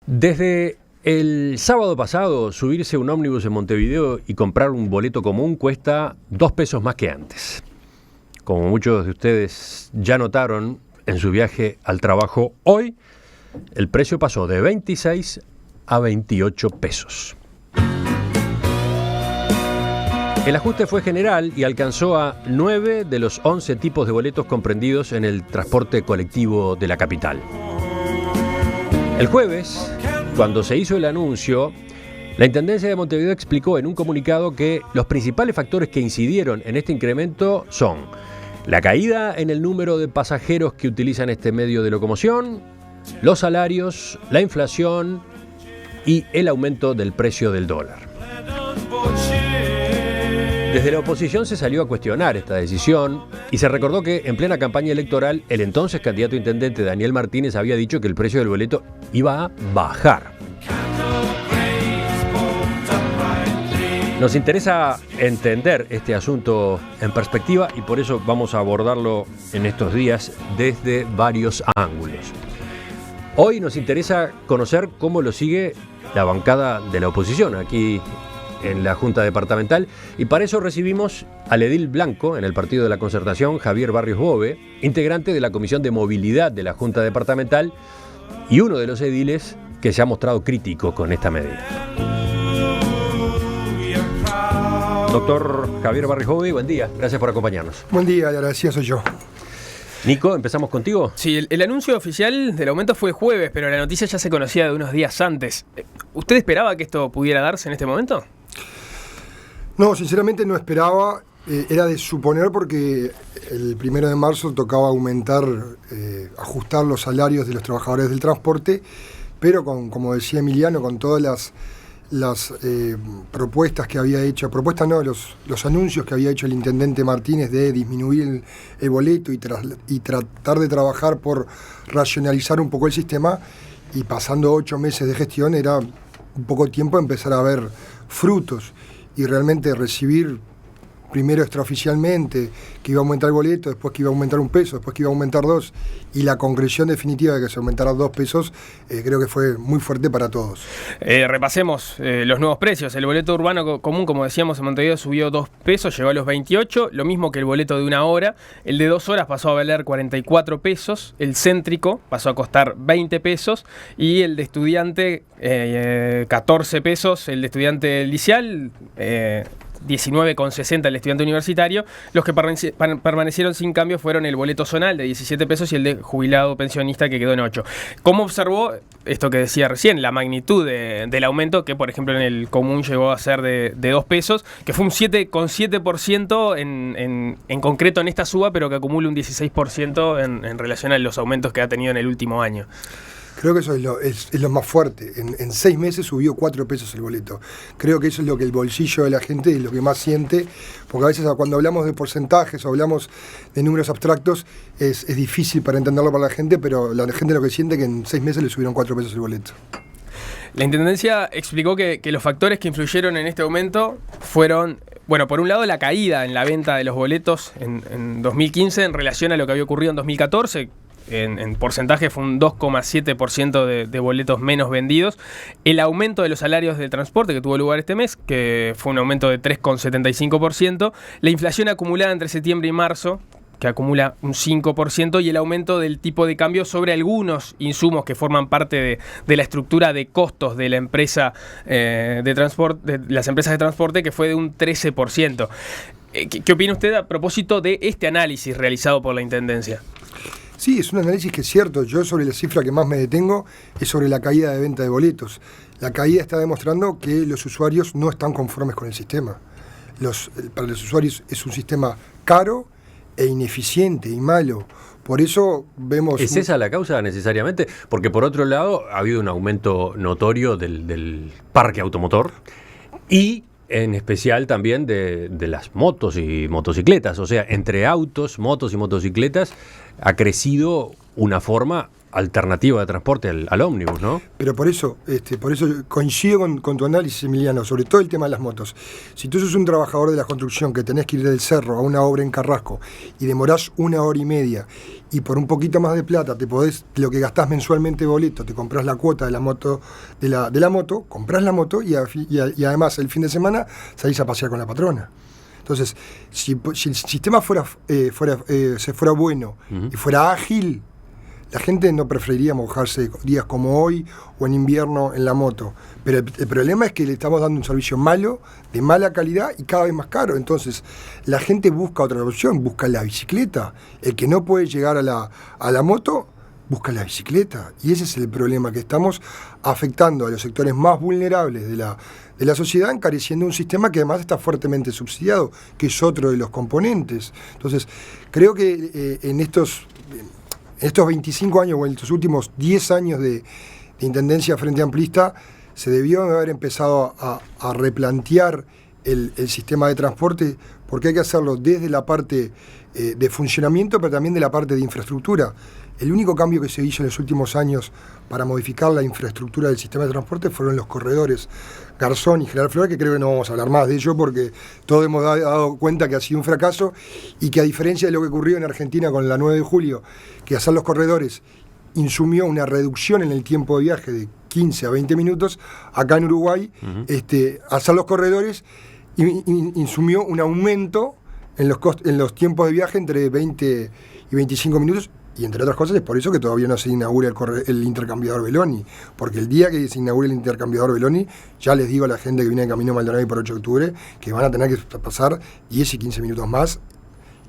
Desde el sábado pasado, subirse a un ómnibus en Montevideo y comprar un boleto común cuesta 2 pesos más que antes. Como muchos de ustedes ya notaron en su viaje al trabajo hoy, el precio pasó de 26 a 28 pesos. El ajuste fue general y alcanzó a 9 de los 11 tipos de boletos comprendidos en el transporte colectivo de la capital. El jueves, cuando se hizo el anuncio, la Intendencia de Montevideo explicó en un comunicado que los principales factores que incidieron en este incremento son la caída en el número de pasajeros que utilizan este medio de locomoción, los salarios, la inflación y el aumento del precio del dólar. Desde la oposición se salió a cuestionar esta decisión y se recordó que en plena campaña electoral el entonces candidato a intendente Daniel Martínez había dicho que el precio del boleto iba a bajar. Nos interesa entender este asunto en perspectiva y por eso vamos a abordarlo en estos días desde varios ángulos. Hoy nos interesa conocer cómo lo sigue la bancada de la oposición aquí en la Junta Departamental, y para eso recibimos al edil blanco en el Partido de la Concertación, Javier Barrios Bove, integrante de la Comisión de Movilidad de la Junta Departamental y uno de los ediles que se ha mostrado crítico con esta medida. Doctor Javier Barrios Bove, buen día, gracias por acompañarnos. Buen día, y agradecido soy yo. Nico, ¿empezamos contigo? Sí, el anuncio oficial del aumento fue el jueves, pero la noticia ya se conocía de unos días antes. ¿Usted esperaba que esto pudiera darse en este momento? No, sinceramente no esperaba, era de suponer porque el 1 de marzo tocaba ajustar los salarios de los trabajadores del transporte, pero como decía Emiliano, con todas las propuestas que había hecho, los anuncios que había hecho el intendente Martínez de disminuir el boleto y tratar de trabajar por racionalizar un poco el sistema, y pasando 8 meses de gestión era un poco tiempo de empezar a ver frutos y realmente recibir primero extraoficialmente que iba a aumentar el boleto, después que iba a aumentar 1 peso, después que iba a aumentar 2, y la concreción definitiva de que se aumentara 2 pesos, creo que fue muy fuerte para todos. Repasemos los nuevos precios. El boleto urbano común, como decíamos, en Montevideo subió 2 pesos, llegó a los 28, lo mismo que el boleto de 1 hora. El de 2 horas pasó a valer 44 pesos, el céntrico pasó a costar 20 pesos, y el de estudiante 14 pesos, el de estudiante licial 19,60 el estudiante universitario. Los que permanecieron sin cambio fueron el boleto zonal de 17 pesos y el de jubilado pensionista, que quedó en 8. ¿Cómo observó esto que decía recién, la magnitud del aumento, que por ejemplo en el común llegó a ser de 2 pesos, que fue un 7,7% en concreto en esta suba, pero que acumula un 16% en relación a los aumentos que ha tenido en el último año? Creo que eso es lo más fuerte. En 6 meses subió 4 pesos el boleto. Creo que eso es lo que el bolsillo de la gente es lo que más siente, porque a veces cuando hablamos de porcentajes o hablamos de números abstractos es difícil para entenderlo para la gente, pero la gente lo que siente es que en 6 meses le subieron 4 pesos el boleto. La Intendencia explicó que los factores que influyeron en este aumento fueron, bueno, por un lado la caída en la venta de los boletos en 2015 en relación a lo que había ocurrido en 2014, en porcentaje fue un 2,7% de boletos menos vendidos. El aumento de los salarios de transporte que tuvo lugar este mes, que fue un aumento de 3,75%. La inflación acumulada entre septiembre y marzo, que acumula un 5%, y el aumento del tipo de cambio sobre algunos insumos que forman parte de la estructura de costos de la empresa de transporte, de las empresas de transporte, que fue de un 13%. ¿Qué opina usted a propósito de este análisis realizado por la Intendencia? Sí, es un análisis que es cierto. Yo sobre la cifra que más me detengo es sobre la caída de venta de boletos. La caída está demostrando que los usuarios no están conformes con el sistema. Para los usuarios es un sistema caro e ineficiente y malo. Por eso vemos... ¿Es esa la causa necesariamente? Porque por otro lado ha habido un aumento notorio del parque automotor y en especial también de las motos y motocicletas. O sea, entre autos, motos y motocicletas ha crecido una forma alternativa de transporte al ómnibus, ¿no? Pero por eso coincido con tu análisis, Emiliano, sobre todo el tema de las motos. Si tú sos un trabajador de la construcción que tenés que ir del cerro a una obra en Carrasco y demorás 1 hora y media y por un poquito más de plata te podés, lo que gastás mensualmente de boleto, te comprás la cuota de la moto, comprás la moto y además el fin de semana salís a pasear con la patrona. Entonces, si el sistema fuera bueno y fuera ágil, la gente no preferiría mojarse días como hoy o en invierno en la moto. Pero el problema es que le estamos dando un servicio malo, de mala calidad y cada vez más caro. Entonces, la gente busca otra opción, busca la bicicleta. El que no puede llegar a la moto, busca la bicicleta. Y ese es el problema, que estamos afectando a los sectores más vulnerables de la sociedad, encareciendo un sistema que además está fuertemente subsidiado, que es otro de los componentes. Entonces, creo que en estos 25 años o en estos últimos 10 años de intendencia frente amplista, se debió haber empezado a replantear el sistema de transporte, porque hay que hacerlo desde la parte de funcionamiento, pero también de la parte de infraestructura. El único cambio que se hizo en los últimos años para modificar la infraestructura del sistema de transporte fueron los corredores Garzón y General Flores, que creo que no vamos a hablar más de ello porque todos hemos dado cuenta que ha sido un fracaso y que, a diferencia de lo que ocurrió en Argentina con la 9 de julio, que hacer los corredores insumió una reducción en el tiempo de viaje de 15 a 20 minutos, acá en Uruguay, hacer los corredores insumió un aumento en los tiempos de viaje entre 20 y 25 minutos. Y entre otras cosas es por eso que todavía no se inaugura el intercambiador Beloni, porque el día que se inaugure el intercambiador Beloni, ya les digo a la gente que viene de camino a Maldonado y por 8 de octubre, que van a tener que pasar 10 y 15 minutos más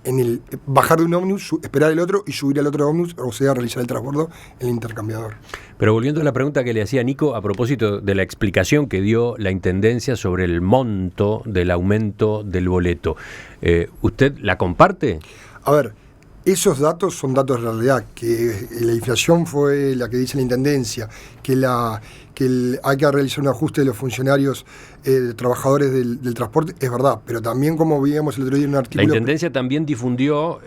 en bajar de un ómnibus, esperar el otro y subir al otro ómnibus, o sea, realizar el transbordo en el intercambiador. Pero volviendo a la pregunta que le hacía Nico, a propósito de la explicación que dio la Intendencia sobre el monto del aumento del boleto, ¿usted la comparte? A ver, esos datos son datos de realidad, que la inflación fue la que dice la Intendencia, que hay que realizar un ajuste de los funcionarios, trabajadores del transporte, es verdad, pero también, como veíamos el otro día en un artículo... La Intendencia también difundió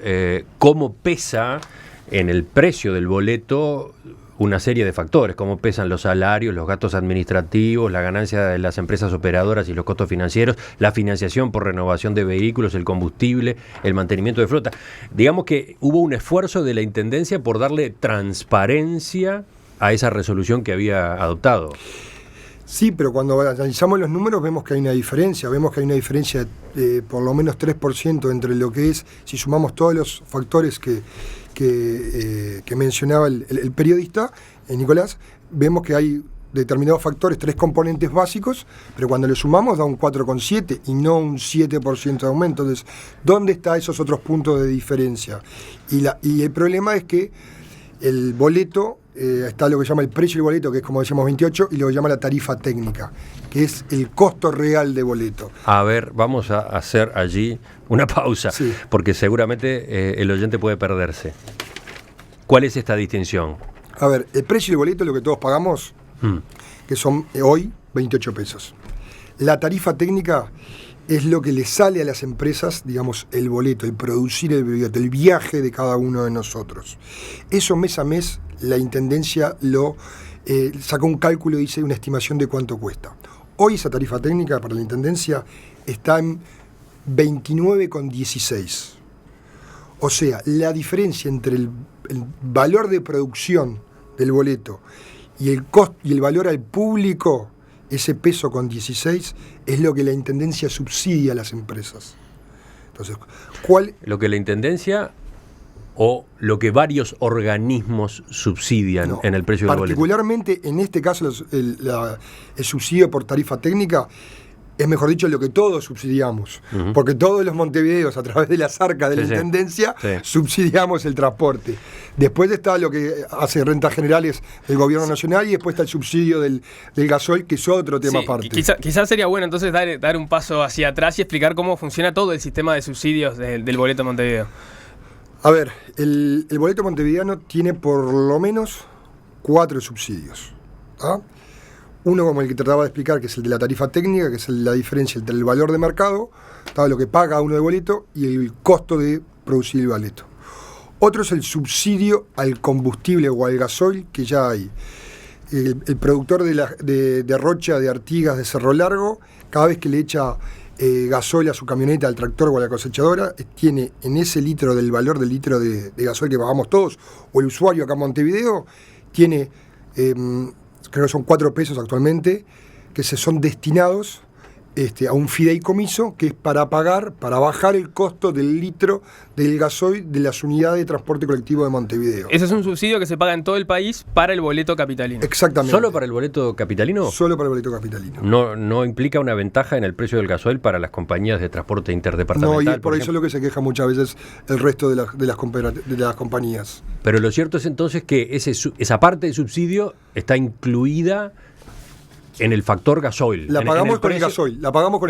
cómo pesa en el precio del boleto una serie de factores, cómo pesan los salarios, los gastos administrativos, la ganancia de las empresas operadoras y los costos financieros, la financiación por renovación de vehículos, el combustible, el mantenimiento de flota. Digamos que hubo un esfuerzo de la Intendencia por darle transparencia a esa resolución que había adoptado. Sí, pero cuando analizamos los números vemos que hay una diferencia, de por lo menos 3% entre lo que es, si sumamos todos los factores que mencionaba el periodista, Nicolás, vemos que hay determinados factores, 3 componentes básicos, pero cuando le sumamos da un 4,7 y no un 7% de aumento. Entonces, ¿dónde están esos otros puntos de diferencia? Y el problema es que el boleto, está lo que se llama el precio del boleto, que es, como decíamos, 28, y lo que se llama la tarifa técnica, que es el costo real de boleto. A ver, vamos a hacer allí una pausa, sí, porque seguramente el oyente puede perderse. ¿Cuál es esta distinción? A ver, el precio del boleto es lo que todos pagamos, que son hoy 28 pesos. La tarifa técnica es lo que le sale a las empresas, digamos, el boleto, el producir el boleto, el viaje de cada uno de nosotros. Eso mes a mes la Intendencia sacó un cálculo y dice una estimación de cuánto cuesta. Hoy esa tarifa técnica para la Intendencia está en 29,16. O sea, la diferencia entre el valor de producción del boleto y el costo y el valor al público, ese peso con 16, es lo que la Intendencia subsidia a las empresas. Entonces, ¿cuál? Lo que la Intendencia o lo que varios organismos subsidian en el precio del boleto. Particularmente en este caso el subsidio por tarifa técnica es, mejor dicho, lo que todos subsidiamos, porque todos los montevideos, a través de las arcas de la Intendencia, subsidiamos el transporte. Después está lo que hace rentas generales del gobierno nacional, y después está el subsidio del gasoil, que es otro tema aparte. Quizás sería bueno entonces dar un paso hacia atrás y explicar cómo funciona todo el sistema de subsidios del boleto Montevideo. A ver, el boleto montevideano tiene por lo menos 4 subsidios. Uno, como el que trataba de explicar, que es el de la tarifa técnica, que es la diferencia entre el valor de mercado, lo que paga uno de boleto, y el costo de producir el boleto. Otro es el subsidio al combustible o al gasoil, que ya hay. El productor de Rocha, de Artigas, de Cerro Largo, cada vez que le echa gasoil a su camioneta, al tractor o a la cosechadora, tiene en ese litro del valor del litro de gasoil que pagamos todos, o el usuario acá en Montevideo, tiene, creo que son 4 pesos actualmente, que se son destinados a un fideicomiso que es para bajar el costo del litro del gasoil de las unidades de transporte colectivo de Montevideo. Ese es un subsidio que se paga en todo el país para el boleto capitalino. Exactamente. ¿Solo para el boleto capitalino? Solo para el boleto capitalino. No implica una ventaja en el precio del gasoil para las compañías de transporte interdepartamental. No, y por eso es lo que se queja muchas veces el resto de las compañías. Pero lo cierto es entonces que esa parte del subsidio está incluida en el factor gasoil. La pagamos con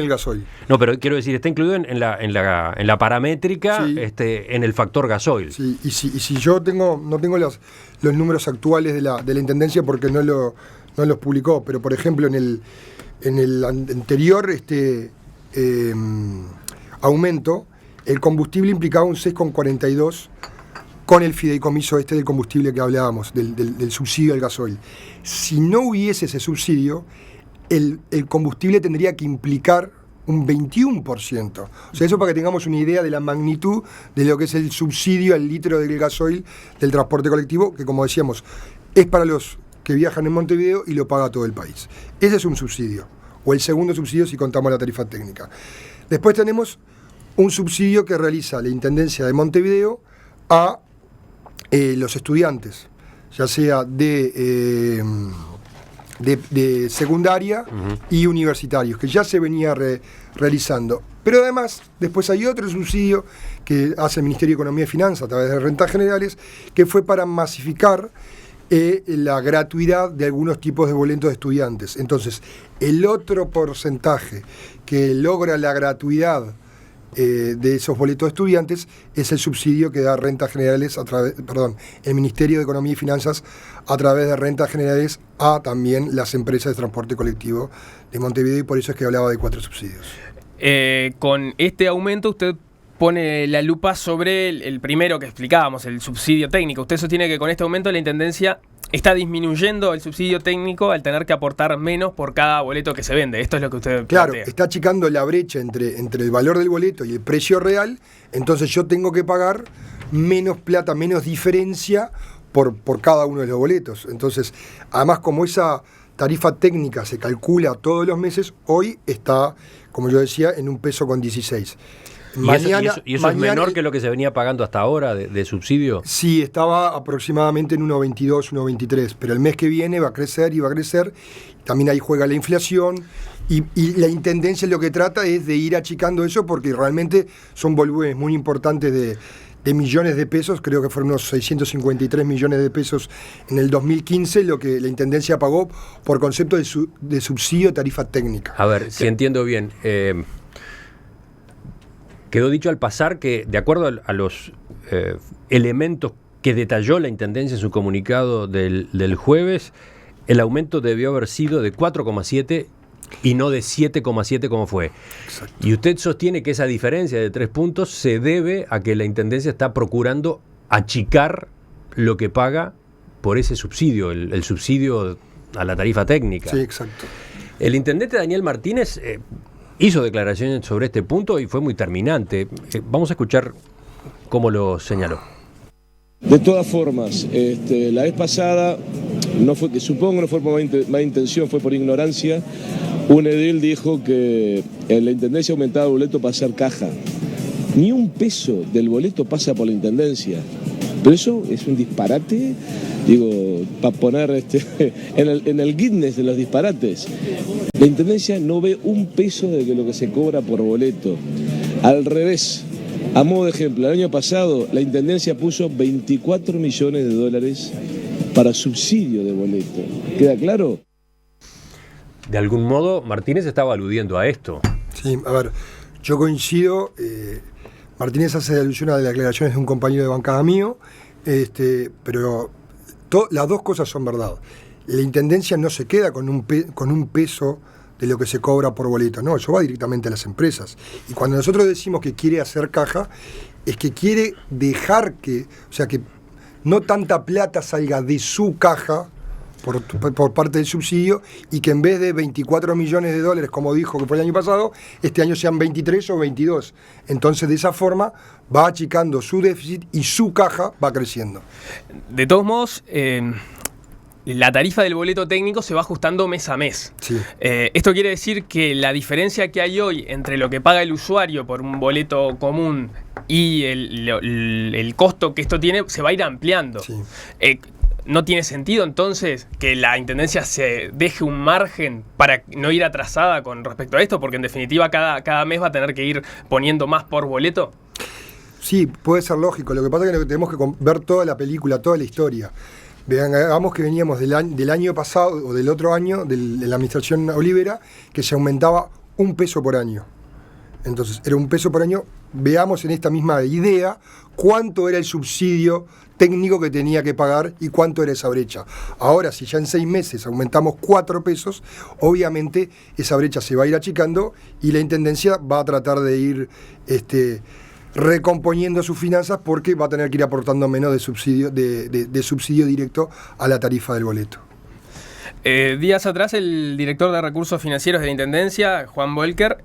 el gasoil. No, pero quiero decir, está incluido en la paramétrica, sí, en el factor gasoil. Sí, y si yo no tengo los números actuales de la Intendencia porque no los publicó, pero por ejemplo en el anterior aumento, el combustible implicaba un 6,42 con el fideicomiso del combustible que hablábamos, del subsidio al gasoil. Si no hubiese ese subsidio, el combustible tendría que implicar un 21%. O sea, eso para que tengamos una idea de la magnitud de lo que es el subsidio al litro del gasoil del transporte colectivo, que como decíamos, es para los que viajan en Montevideo y lo paga todo el país. Ese es un subsidio, o el segundo subsidio si contamos la tarifa técnica. Después tenemos un subsidio que realiza la Intendencia de Montevideo a los estudiantes, ya sea de secundaria y universitarios, que ya se venía realizando. Pero además, después hay otro subsidio que hace el Ministerio de Economía y Finanzas a través de rentas generales, que fue para masificar la gratuidad de algunos tipos de boletos de estudiantes. Entonces, el otro porcentaje que logra la gratuidad de esos boletos de estudiantes es el subsidio que da rentas generales el Ministerio de Economía y Finanzas a través de rentas generales a también las empresas de transporte colectivo de Montevideo, y por eso es que hablaba de 4 subsidios. Con este aumento usted pone la lupa sobre el primero que explicábamos, el subsidio técnico. Usted sostiene que con este aumento la Intendencia está disminuyendo el subsidio técnico al tener que aportar menos por cada boleto que se vende. Esto es lo que usted Claro, plantea. está achicando la brecha entre el valor del boleto y el precio real, entonces yo tengo que pagar menos plata, menos diferencia por cada uno de los boletos. Entonces, además, como esa tarifa técnica se calcula todos los meses, hoy está, como yo decía, en 1,16 pesos. ¿Y eso es menor que lo que se venía pagando hasta ahora de subsidio? Sí, estaba aproximadamente en 1,22, 1,23, pero el mes que viene va a crecer y va a crecer. También ahí juega la inflación y la Intendencia lo que trata es de ir achicando eso, porque realmente son volúmenes muy importantes de millones de pesos. Creo que fueron unos 653 millones de pesos en el 2015 lo que la Intendencia pagó por concepto de subsidio de tarifa técnica. A ver, si entiendo bien, quedó dicho al pasar que, de acuerdo a los elementos que detalló la Intendencia en su comunicado del jueves, el aumento debió haber sido de 4,7 y no de 7,7 como fue. Exacto. Y usted sostiene que esa diferencia de 3 puntos se debe a que la Intendencia está procurando achicar lo que paga por ese subsidio, el subsidio a la tarifa técnica. Sí, exacto. El intendente Daniel Martínez hizo declaraciones sobre este punto y fue muy terminante. Vamos a escuchar cómo lo señaló. De todas formas, la vez pasada, supongo no fue por mala intención, fue por ignorancia, un edil dijo que en la Intendencia aumentaba el boleto para hacer caja. Ni un peso del boleto pasa por la Intendencia. Pero eso es un disparate, digo, para poner en el Guinness de los disparates. La Intendencia no ve un peso de lo que se cobra por boleto. Al revés, a modo de ejemplo, el año pasado la Intendencia puso 24 millones de dólares para subsidio de boleto. ¿Queda claro? De algún modo, Martínez estaba aludiendo a esto. Sí, a ver, yo coincido. Martínez hace alusión a las declaraciones de un compañero de bancada mío, pero las dos cosas son verdad. La Intendencia no se queda con un peso de lo que se cobra por boleto, no, eso va directamente a las empresas. Y cuando nosotros decimos que quiere hacer caja, es que quiere dejar que no tanta plata salga de su caja por parte del subsidio, y que en vez de 24 millones de dólares, como dijo que fue el año pasado, este año sean 23 o 22. Entonces, de esa forma, va achicando su déficit y su caja va creciendo. De todos modos, la tarifa del boleto técnico se va ajustando mes a mes. Sí. Esto quiere decir que la diferencia que hay hoy entre lo que paga el usuario por un boleto común y el costo que esto tiene se va a ir ampliando. Sí. ¿No tiene sentido entonces que la Intendencia se deje un margen para no ir atrasada con respecto a esto? Porque en definitiva cada mes va a tener que ir poniendo más por boleto. Sí, puede ser lógico. Lo que pasa es que tenemos que ver toda la película, toda la historia. Veamos que veníamos del año pasado o del otro año, de la administración Olivera, que se aumentaba $1 por año. Entonces, era $1 por año. Veamos en esta misma idea cuánto era el subsidio técnico que tenía que pagar y cuánto era esa brecha. Ahora, si ya en 6 meses aumentamos $4, obviamente esa brecha se va a ir achicando y la Intendencia va a tratar de ir recomponiendo sus finanzas, porque va a tener que ir aportando menos de subsidio directo a la tarifa del boleto. Días atrás, el director de Recursos Financieros de la Intendencia, Juan Volker,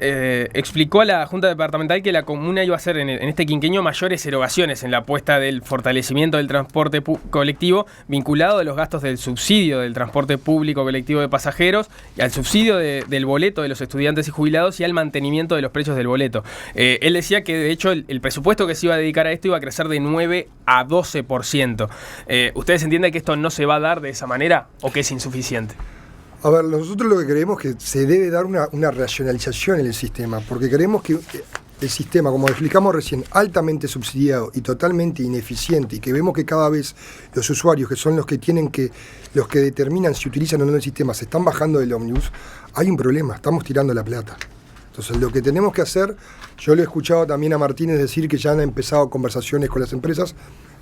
explicó a la Junta Departamental que la comuna iba a hacer en este quinquenio mayores erogaciones en la apuesta del fortalecimiento del transporte colectivo, vinculado a los gastos del subsidio del transporte público colectivo de pasajeros, y al subsidio del boleto de los estudiantes y jubilados, y al mantenimiento de los precios del boleto. Él decía que, de hecho, el presupuesto que se iba a dedicar a esto iba a crecer de 9 a 12%. ¿Ustedes entienden que esto no se va a dar de esa manera o que es insuficiente? A ver, nosotros lo que creemos es que se debe dar una racionalización en el sistema, porque creemos que el sistema, como explicamos recién, altamente subsidiado y totalmente ineficiente, y que vemos que cada vez los usuarios, que son los que determinan si utilizan o no el sistema, se están bajando del ómnibus, hay un problema, estamos tirando la plata. Entonces, lo que tenemos que hacer, yo lo he escuchado también a Martínez decir que ya han empezado conversaciones con las empresas.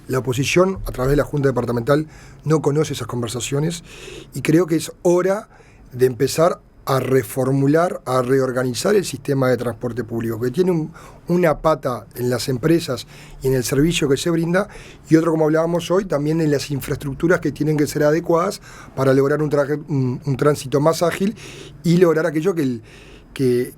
La oposición, a través de la Junta Departamental, no conoce esas conversaciones, y creo que es hora de empezar a reformular, a reorganizar el sistema de transporte público, que tiene una pata en las empresas y en el servicio que se brinda, y otro, como hablábamos hoy, también en las infraestructuras que tienen que ser adecuadas para lograr un tránsito más ágil y lograr aquello que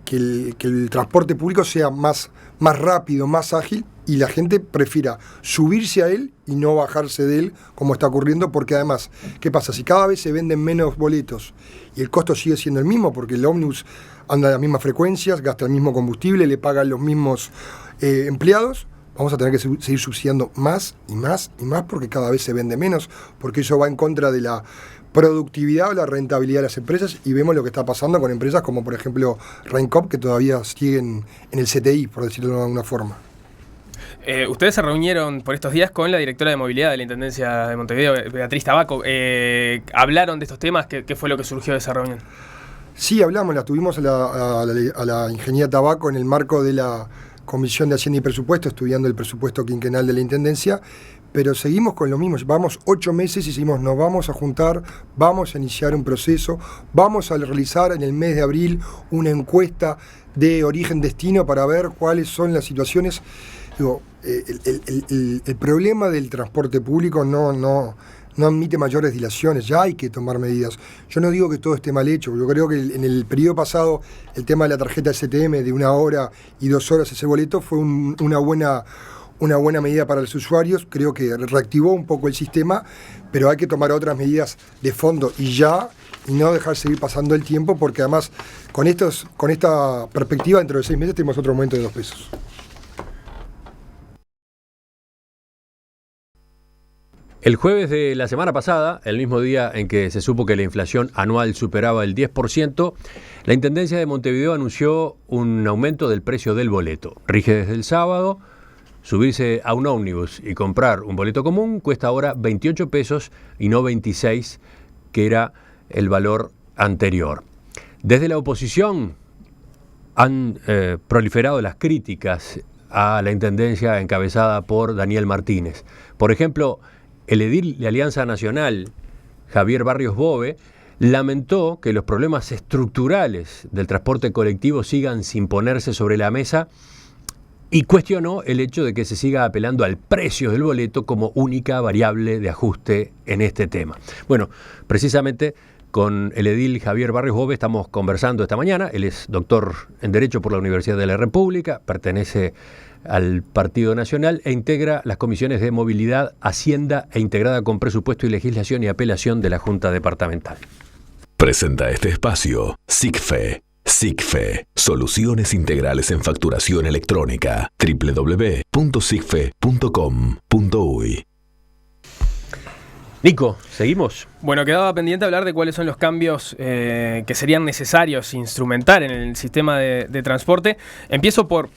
el transporte público sea más rápido, más ágil, y la gente prefiera subirse a él y no bajarse de él, como está ocurriendo, porque además, ¿qué pasa? Si cada vez se venden menos boletos y el costo sigue siendo el mismo, porque el ómnibus anda a las mismas frecuencias, gasta el mismo combustible, le pagan los mismos empleados, vamos a tener que seguir subsidiando más y más y más, porque cada vez se vende menos, porque eso va en contra de la productividad o la rentabilidad de las empresas, y vemos lo que está pasando con empresas como, por ejemplo, Rencoop, que todavía siguen en el CTI, por decirlo de alguna forma. Ustedes se reunieron por estos días con la directora de movilidad de la Intendencia de Montevideo, Beatriz Tabaco. ¿Hablaron de estos temas? ¿Qué fue lo que surgió de esa reunión? Sí, hablamos, la tuvimos a la ingeniera Tabaco en el marco de la Comisión de Hacienda y Presupuesto, estudiando el presupuesto quinquenal de la Intendencia, pero seguimos con lo mismo. Vamos 8 meses y decimos, nos vamos a juntar, vamos a iniciar un proceso, vamos a realizar en el mes de abril una encuesta de origen-destino para ver cuáles son las situaciones. Digo, el problema del transporte público no admite mayores dilaciones, ya hay que tomar medidas. Yo no digo que todo esté mal hecho, yo creo que en el periodo pasado el tema de la tarjeta STM de 1 hora y 2 horas ese boleto fue una buena medida para los usuarios, creo que reactivó un poco el sistema, pero hay que tomar otras medidas de fondo y no dejar seguir pasando el tiempo, porque además con esta perspectiva dentro de 6 meses tenemos otro aumento de $2. El jueves de la semana pasada, el mismo día en que se supo que la inflación anual superaba el 10%, la Intendencia de Montevideo anunció un aumento del precio del boleto. Rige desde el sábado. Subirse a un ómnibus y comprar un boleto común cuesta ahora $28 y no 26, que era el valor anterior. Desde la oposición han proliferado las críticas a la Intendencia encabezada por Daniel Martínez. Por ejemplo, el edil de Alianza Nacional, Javier Barrios Bove, lamentó que los problemas estructurales del transporte colectivo sigan sin ponerse sobre la mesa y cuestionó el hecho de que se siga apelando al precio del boleto como única variable de ajuste en este tema. Bueno, precisamente con el edil Javier Barrios Bove estamos conversando esta mañana. Él es doctor en Derecho por la Universidad de la República, pertenece al Partido Nacional e integra las comisiones de Movilidad, Hacienda e integrada con Presupuesto y Legislación y Apelación de la Junta Departamental. Presenta este espacio SICFE. SICFE, soluciones integrales en facturación electrónica. www.sicfe.com.uy. Nico, ¿seguimos? Bueno, quedaba pendiente hablar de cuáles son los cambios que serían necesarios instrumentar en el sistema de transporte. Empiezo por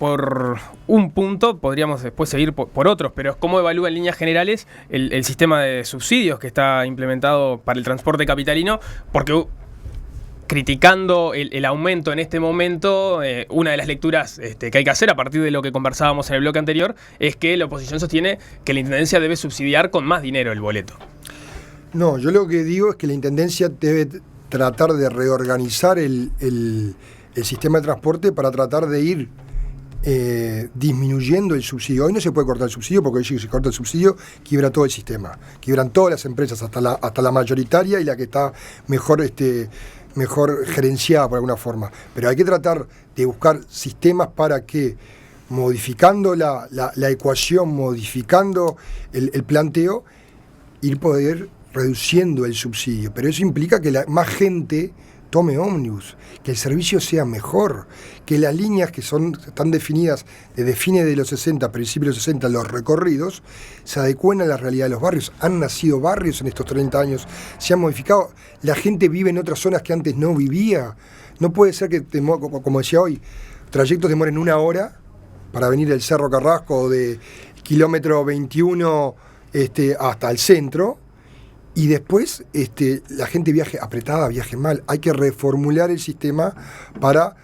un punto, podríamos después seguir por otros, pero ¿cómo evalúa en líneas generales el sistema de subsidios que está implementado para el transporte capitalino? Porque criticando el aumento en este momento, una de las lecturas que hay que hacer a partir de lo que conversábamos en el bloque anterior es que la oposición sostiene que la Intendencia debe subsidiar con más dinero el boleto. No, yo lo que digo es que la Intendencia debe tratar de reorganizar el sistema de transporte para tratar de ir disminuyendo el subsidio. Hoy no se puede cortar el subsidio porque hoy si se corta el subsidio quiebra todo el sistema, quiebran todas las empresas, hasta la mayoritaria y la que está mejor gerenciada por alguna forma. Pero hay que tratar de buscar sistemas para que, modificando la ecuación, modificando el planteo, ir poder reduciendo el subsidio. Pero eso implica que más gente tome ómnibus, que el servicio sea mejor, que las líneas que están definidas desde fines de los 60, principios de los 60, los recorridos, se adecúen a la realidad de los barrios. Han nacido barrios en estos 30 años, se han modificado, la gente vive en otras zonas que antes no vivía. No puede ser que, como decía hoy, trayectos demoren 1 hora para venir del Cerro Carrasco de kilómetro 21 hasta el centro, y después la gente viaje apretada, viaje mal. Hay que reformular el sistema para,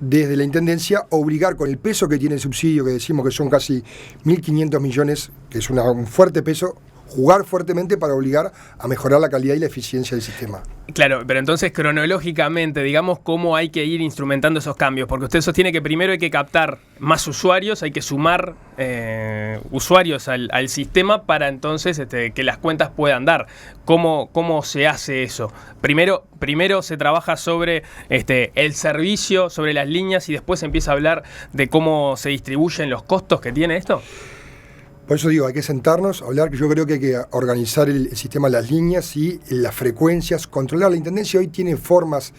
desde la Intendencia, obligar con el peso que tiene el subsidio, que decimos que son casi 1.500 millones, que es un fuerte peso, jugar fuertemente para obligar a mejorar la calidad y la eficiencia del sistema. Claro, pero entonces cronológicamente, digamos, ¿cómo hay que ir instrumentando esos cambios? Porque usted sostiene que primero hay que captar más usuarios, hay que sumar usuarios al sistema para entonces que las cuentas puedan dar. ¿Cómo se hace eso? Primero se trabaja sobre el servicio, sobre las líneas, y después se empieza a hablar de cómo se distribuyen los costos que tiene esto. Por eso digo, hay que sentarnos, hablar, que yo creo que hay que organizar el sistema, las líneas y las frecuencias, controlar. La Intendencia hoy tiene formas,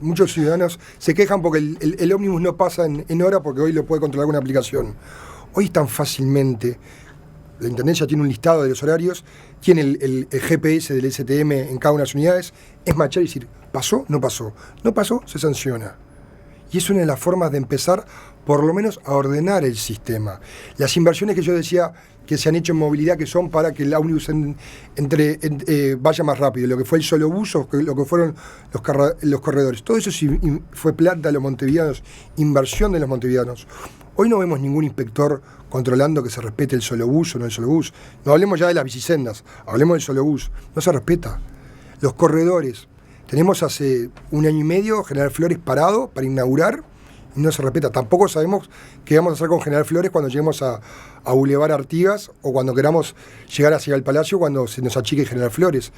muchos ciudadanos se quejan porque el ómnibus no pasa en hora porque hoy lo puede controlar con una aplicación. Hoy tan fácilmente, la Intendencia tiene un listado de los horarios, tiene el GPS del STM en cada una de las unidades, es marchar y decir, ¿pasó? No pasó. No pasó, se sanciona. Y es una de las formas de empezar, por lo menos, a ordenar el sistema. Las inversiones que yo decía que se han hecho en movilidad, que son para que el ómnibus vaya más rápido, lo que fue el solo bus o lo que fueron los corredores. Todo eso sí fue plata de los montevideanos, inversión de los montevideanos. Hoy no vemos ningún inspector controlando que se respete el solo bus o no el solo bus. No hablemos ya de las bicisendas, hablemos del solo bus. No se respeta. Los corredores. Tenemos hace 1 año y medio General Flores parado para inaugurar y no se respeta. Tampoco sabemos qué vamos a hacer con General Flores cuando lleguemos a Boulevard Artigas o cuando queramos llegar hacia el Palacio cuando se nos achique General Flores.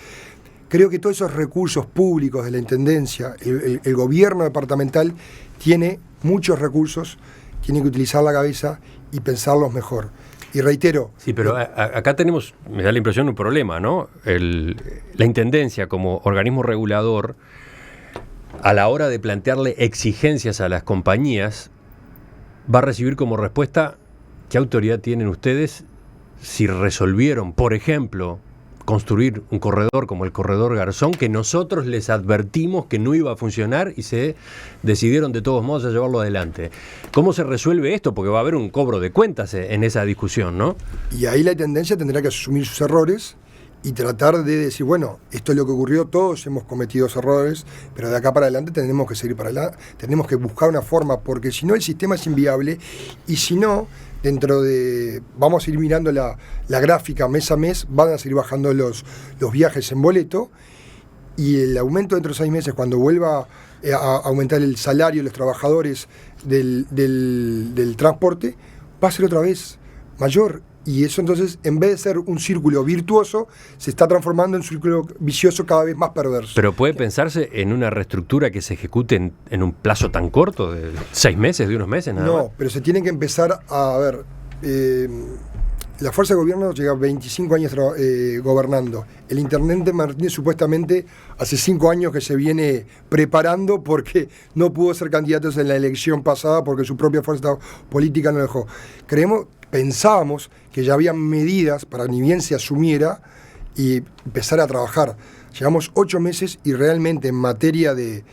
Creo que todos esos recursos públicos de la Intendencia, el gobierno departamental tiene muchos recursos, tiene que utilizar la cabeza y pensarlos mejor. Y reitero... Sí, pero acá tenemos, me da la impresión, un problema, ¿no? La Intendencia como organismo regulador, a la hora de plantearle exigencias a las compañías, va a recibir como respuesta ¿qué autoridad tienen ustedes si resolvieron, por ejemplo, construir un corredor como el corredor Garzón, que nosotros les advertimos que no iba a funcionar y se decidieron de todos modos a llevarlo adelante? ¿Cómo se resuelve esto? Porque va a haber un cobro de cuentas en esa discusión, ¿no? Y ahí la Intendencia tendrá que asumir sus errores y tratar de decir, bueno, esto es lo que ocurrió, todos hemos cometido errores, pero de acá para adelante tenemos que seguir para adelante, tenemos que buscar una forma, porque si no el sistema es inviable, y si no, dentro de, vamos a ir mirando la gráfica mes a mes, van a seguir bajando los viajes en boleto, y el aumento dentro de 6 meses, cuando vuelva a aumentar el salario de los trabajadores del transporte, va a ser otra vez mayor. Y eso entonces, en vez de ser un círculo virtuoso, se está transformando en un círculo vicioso cada vez más perverso. Pero puede pensarse en una reestructura que se ejecute en un plazo tan corto, de 6 meses, de unos meses, nada más. No, pero se tiene que empezar a ver. La fuerza de gobierno lleva 25 años gobernando. El intendente Martínez supuestamente hace 5 años que se viene preparando porque no pudo ser candidato en la elección pasada porque su propia fuerza política no lo dejó. Pensábamos que ya había medidas para ni bien se asumiera y empezar a trabajar. Llevamos 8 meses y realmente en materia de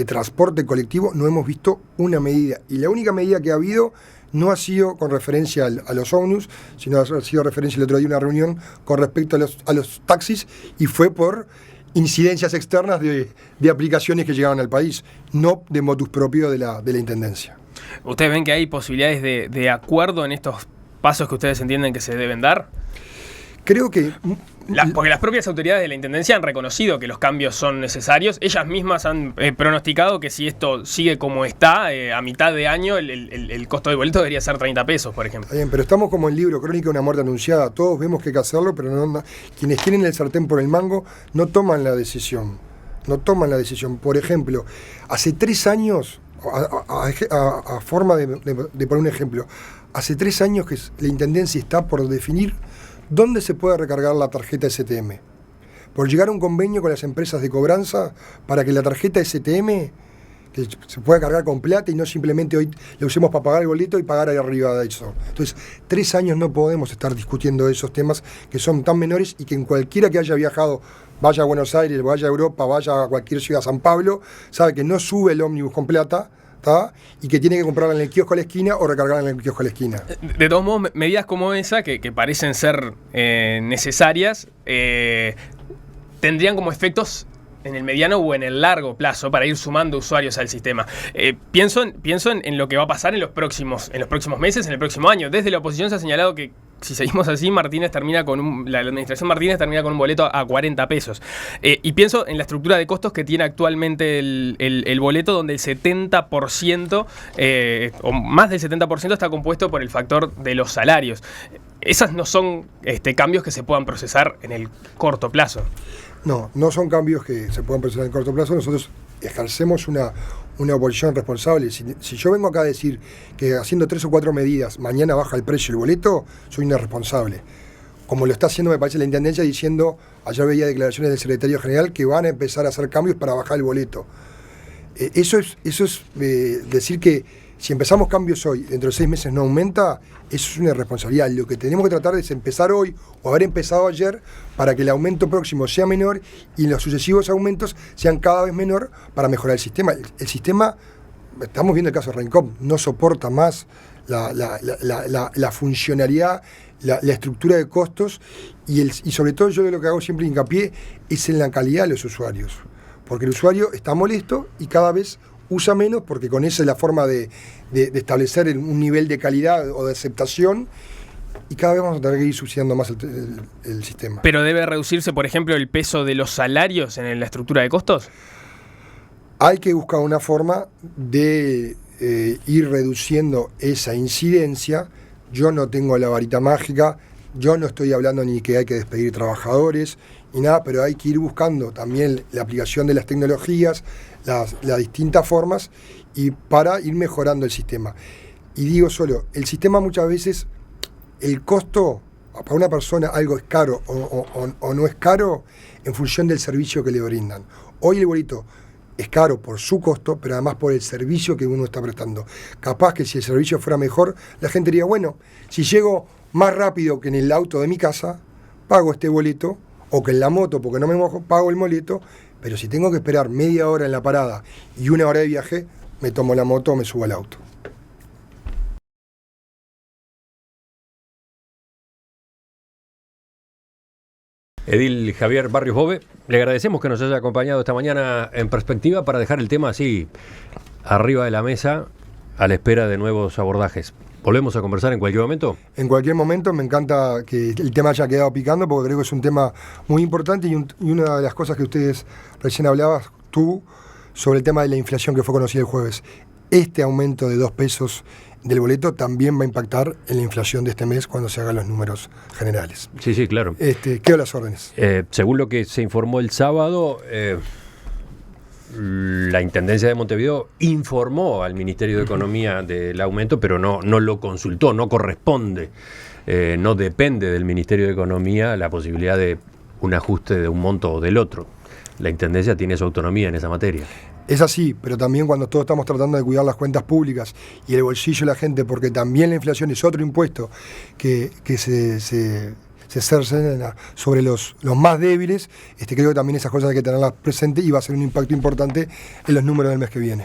transporte colectivo no hemos visto una medida. Y la única medida que ha habido no ha sido con referencia a los ómnibus, sino ha sido referencia el otro día a una reunión con respecto a los taxis, y fue por incidencias externas de aplicaciones que llegaron al país, no de motus propio de la Intendencia. ¿Ustedes ven que hay posibilidades de acuerdo en estos pasos que ustedes entienden que se deben dar? Creo que... Porque las propias autoridades de la Intendencia han reconocido que los cambios son necesarios. Ellas mismas han pronosticado que si esto sigue como está, a mitad de año el costo del boleto debería ser 30 pesos, por ejemplo. Bien, pero estamos como el libro Crónica de una muerte anunciada. Todos vemos que hay que hacerlo, pero quienes tienen el sartén por el mango no toman la decisión. Por ejemplo, hace 3 años, a forma de poner un ejemplo, hace 3 años que la Intendencia está por definir ¿dónde se puede recargar la tarjeta STM? Por llegar a un convenio con las empresas de cobranza para que la tarjeta STM que se pueda cargar con plata y no simplemente hoy la usemos para pagar el boleto y pagar ahí arriba de eso. Entonces, 3 años no podemos estar discutiendo esos temas que son tan menores y que en cualquiera que haya viajado, vaya a Buenos Aires, vaya a Europa, vaya a cualquier ciudad, San Pablo, sabe que no sube el ómnibus con plata, ¿tá? Y que tiene que comprarla en el kiosco a la esquina o recargarla en el kiosco a la esquina. De todos modos, medidas como esa, que parecen ser necesarias, tendrían como efectos en el mediano o en el largo plazo para ir sumando usuarios al sistema. Pienso en lo que va a pasar en los próximos meses, en el próximo año. Desde la oposición se ha señalado que si seguimos así, la administración Martínez termina con un boleto a 40 pesos. Y pienso en la estructura de costos que tiene actualmente el boleto, donde el 70%, o más del 70%, está compuesto por el factor de los salarios. Esas no son cambios que se puedan procesar en el corto plazo. No son cambios que se puedan procesar en el corto plazo. Nosotros ejercemos una oposición responsable. Si yo vengo acá a decir que haciendo 3 o 4 medidas mañana baja el precio del boleto, soy un irresponsable. Como lo está haciendo, me parece, la Intendencia diciendo, ayer veía declaraciones del Secretario General que van a empezar a hacer cambios para bajar el boleto. Eso es decir que si empezamos cambios hoy, dentro de 6 meses no aumenta, eso es una irresponsabilidad. Lo que tenemos que tratar es empezar hoy o haber empezado ayer para que el aumento próximo sea menor y los sucesivos aumentos sean cada vez menor para mejorar el sistema. El sistema, estamos viendo el caso de Rencom, no soporta más la funcionalidad, la estructura de costos y sobre todo yo de lo que hago siempre hincapié es en la calidad de los usuarios. Porque el usuario está molesto y cada vez usa menos porque con esa es la forma de establecer un nivel de calidad o de aceptación y cada vez vamos a tener que ir subsidiando más el sistema. ¿Pero debe reducirse, por ejemplo, el peso de los salarios en la estructura de costos? Hay que buscar una forma de ir reduciendo esa incidencia. Yo no tengo la varita mágica, yo no estoy hablando ni que hay que despedir trabajadores ni nada, pero hay que ir buscando también la aplicación de las tecnologías, las distintas formas y para ir mejorando el sistema. Y digo solo, el sistema muchas veces, el costo para una persona algo es caro o no es caro en función del servicio que le brindan. Hoy el boleto es caro por su costo, pero además por el servicio que uno está prestando. Capaz que si el servicio fuera mejor, la gente diría, bueno, si llego más rápido que en el auto de mi casa, pago este boleto, o que en la moto, porque no me mojo, pago el boleto, pero si tengo que esperar media hora en la parada y 1 hora de viaje, me tomo la moto o me subo al auto. Edil Javier Barrios Bove, le agradecemos que nos haya acompañado esta mañana en Perspectiva para dejar el tema así arriba de la mesa a la espera de nuevos abordajes. ¿Volvemos a conversar en cualquier momento? En cualquier momento. Me encanta que el tema haya quedado picando porque creo que es un tema muy importante y una de las cosas que ustedes recién hablabas tú sobre el tema de la inflación que fue conocida el jueves. Este aumento de 2 pesos del boleto también va a impactar en la inflación de este mes cuando se hagan los números generales. Sí, claro. Quedo a las órdenes. Según lo que se informó el sábado, la Intendencia de Montevideo informó al Ministerio de Economía del aumento, pero no lo consultó, no corresponde, no depende del Ministerio de Economía la posibilidad de un ajuste de un monto o del otro. La Intendencia tiene su autonomía en esa materia. Es así, pero también cuando todos estamos tratando de cuidar las cuentas públicas y el bolsillo de la gente, porque también la inflación es otro impuesto que se cercena sobre los más débiles, creo que también esas cosas hay que tenerlas presentes y va a ser un impacto importante en los números del mes que viene.